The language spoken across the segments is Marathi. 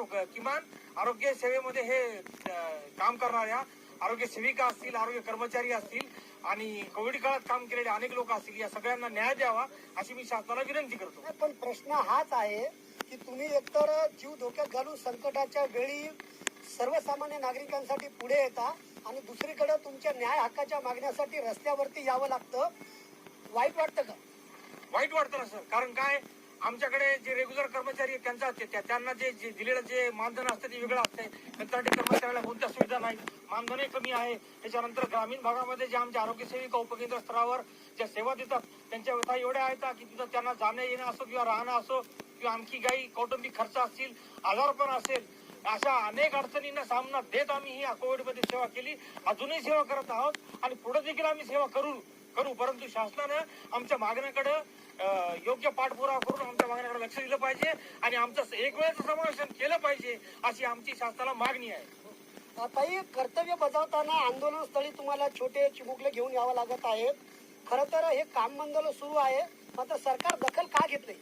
किमान आरोग्य सेवेमध्ये हे काम करणाऱ्या आरोग्य सेविका असतील, आरोग्य कर्मचारी असतील आणि कोविड काळात काम केलेले अनेक लोक असतील, या सगळ्यांना न्याय द्यावा अशी मी शासनाला विनंती करतो. पण प्रश्न हाच आहे की तुम्ही एकतर जीव धोक्यात घालून संकटाच्या वेळी सर्वसामान्य नागरिकांसाठी पुढे येता आणि दुसरीकडे तुमच्या न्याय हक्काच्या मागण्यासाठी रस्त्यावरती यावं लागतं. वाईट वाटतं का? वाईट वाटतं ना सर, कारण काय आमच्याकडे जे रेग्युलर कर्मचारी आहेत त्यांना जे दिलेलं जे मानधन असतं ते वेगळं असतंय. कंत्राटी कर्मचाऱ्याला कोणत्या सुविधा नाही, मानधनही कमी आहे. त्याच्यानंतर ग्रामीण भागामध्ये जे आमच्या आरोग्य सेविका उपकेंद्र स्तरावर ज्या सेवा देतात त्यांच्या व्यथा एवढ्या आहेत की तिथं त्यांना जाणं येणं असो किंवा राहणं असो किंवा आणखी काही कौटुंबिक खर्च असतील, आजारपण असेल, अशा अनेक अडचणींना सामना देत आम्ही ही कोविडमध्ये सेवा केली, अजूनही सेवा करत आहोत आणि पुढे देखील आम्ही सेवा करू. परंतु शासनानं आमच्या मागण्याकडे योग्य पाठपुरावा करून आमच्या मागण्याकडे लक्ष दिलं पाहिजे आणि आमचं एक वेळेचं समावेशन केलं पाहिजे अशी आमची शासनाला मागणी आहे. ताई, कर्तव्य बजावताना आंदोलन स्थळी तुम्हाला छोटे चिमुकले घेऊन यावं लागत आहे. खरं तर हे काम बंद सुरू आहे, मात्र सरकार दखल का घेत नाही?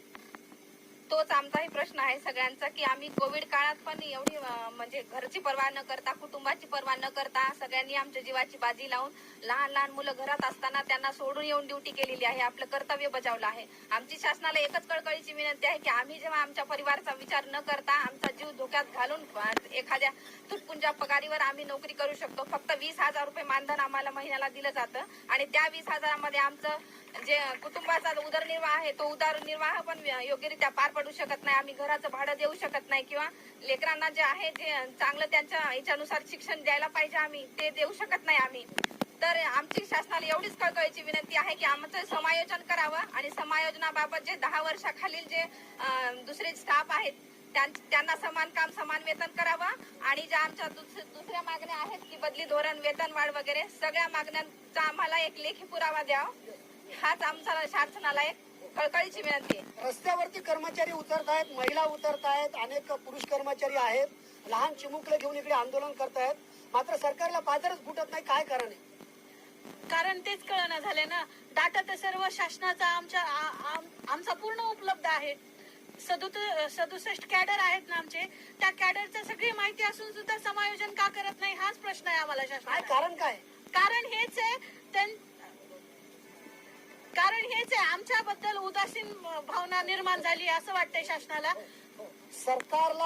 तोच आमचाही प्रश्न आहे सगळ्यांचा की आम्ही कोविड काळात पण एवढी म्हणजे घरची पर्वा न करता, कुटुंबाची पर्वा न करता सगळ्यांनी आमच्या जीवाची बाजी लावून लहान लहान मुलं घरात असताना त्यांना सोडून येऊन ड्युटी केलेली आहे, आपलं कर्तव्य बजावलं आहे. आमची शासनाला एकच कळकळीची विनंती आहे की आम्ही जेव्हा आमच्या परिवाराचा विचार न करता आमचा जीव धोक्यात घालून एखाद्या तुटपुंजा पगारीवर आम्ही नोकरी करू शकतो. फक्त 20,000 रुपये मानधन आम्हाला महिन्याला दिलं जातं आणि त्या 20,000 आमचं जे कुटुंबाचा उदरनिर्वाह आहे तो उदरनिर्वाह पण योग्यरित्या पार पडू शकत नाही. आम्ही घराचं भाडं देऊ शकत नाही किंवा लेकरांना जे आहे जे चांगलं त्यांच्या याच्यानुसार शिक्षण द्यायला पाहिजे आम्ही ते देऊ शकत नाही आम्ही. तर आमची शासनाला एवढीच कळकळीची विनंती आहे की आमचं समायोजन करावं आणि समायोजनाबाबत जे 10 वर्षाखालील जे दुसरे स्टाफ आहेत त्यांना समान काम समान वेतन करावं आणि ज्या आमच्या दुसऱ्या मागण्या आहेत की बदली धोरण, वेतनवाढ वगैरे सगळ्या मागण्यांचा आम्हाला एक लेखी पुरावा द्यावा, हाच आमचा शासनाला एक कळकळीची विनंती आहे. रस्त्यावरती कर्मचारी उतरत आहेत, महिला उतरत आहेत, अनेक पुरुष कर्मचारी आहेत, लहान चिमुकले घेऊन इकडे आंदोलन करतायत, मात्र सरकारला बाजारच फुटत नाही. काय कारण आहे? कारण तेच कळना झाले ना. डाटा तर सर्व शासनाचा आमचा पूर्ण उपलब्ध आहे. 67 कॅडर आहेत ना आमचे, त्या कॅडरची सगळी माहिती असून सुद्धा समायोजन का करत नाही हाच प्रश्न आहे आम्हाला शासनाला. कारण काय? कारण हेच आहे आमच्याबद्दल उदासीन भावना निर्माण झाली असं वाटतंय शासनाला. सरकारला